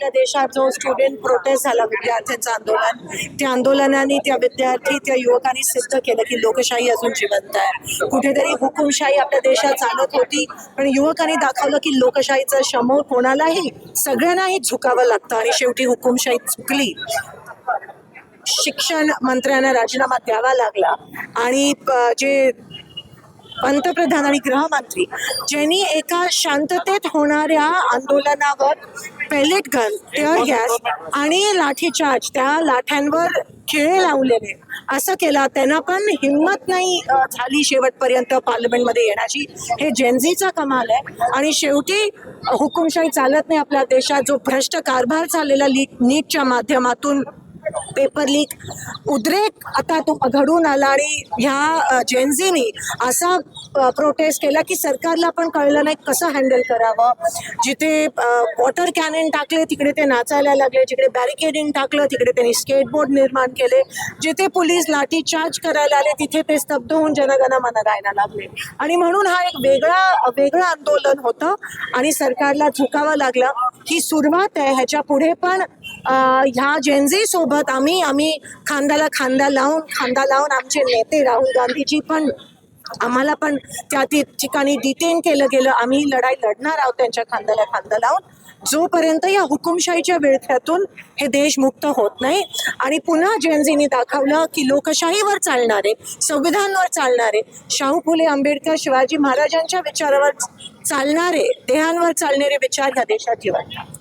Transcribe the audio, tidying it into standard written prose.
आपल्या देशात जो स्टुडंट प्रोटेस्ट झाला, विद्यार्थ्यांचं आंदोलन, त्या आंदोलनाने त्या विद्यार्थी त्या युवकांनी सिद्ध केलं की लोकशाही अजून जिवंत आहे. कुठेतरी हुकुमशाही आपल्या देशात चालत होती, पण युवकांनी दाखवलं की लोकशाहीचा समोर कोणालाही सगळ्यांनाही झुकावं लागतं आणि शेवटी हुकुमशाही चुकली. शिक्षण मंत्र्यांना राजीनामा द्यावा लागला आणि जे पंतप्रधान आणि गृहमंत्री ज्यांनी एका शांततेत होणाऱ्या आंदोलनावर पेलेट गन, टिअर गॅस आणि लाठीचार्ज, त्या लाठ्यांवर खिळे लावलेले, असं केलं, त्यांना पण हिंमत नाही झाली शेवटपर्यंत पार्लमेंटमध्ये येण्याची. हे जेनझीचा कमाल आहे. आणि शेवटी हुकुमशाही चालत नाही आपल्या देशात. जो भ्रष्ट कारभार चाललेला नीटच्या माध्यमातून, पेपर लीक, उद्रेक आता तो घडून आला आणि ह्या जेनझीनी असा प्रोटेस्ट केला की सरकारला पण कळलं नाही कसं हँडल करावं. जिथे वॉटर कॅनन टाकले तिकडे ते नाचायला लागले, जिकडे बॅरिकेडिंग टाकलं तिकडे त्यांनी स्केटबोर्ड निर्माण केले, जिथे पोलीस लाठी चार्ज करायला आले तिथे ते स्तब्ध होऊन जनगण मन गायला लागले. आणि म्हणून हा एक वेगळं आंदोलन होतं आणि सरकारला झुकावं लागलं. ही सुरुवात आहे. ह्याच्या पुढे पण ह्या जेनझी सोबत आम्ही खांदा लावून आमचे नेते राहुल गांधीजी पण, आम्हाला पण त्या ठिकाणी डिटेन केलं गेलं. आम्ही लढाई लढणार आहोत त्यांच्या खांद्याला खांदा लावून, जोपर्यंत या हुकुमशाहीच्या विळख्यातून हे देश मुक्त होत नाही. आणि पुन्हा जेनझीनी दाखवलं की लोकशाहीवर चालणारे, संविधानावर चालणारे, शाहू फुले आंबेडकर, शिवाजी महाराजांच्या विचारावर चालणारे, देहांवर चालणारे विचार ह्या देशात जिवंत.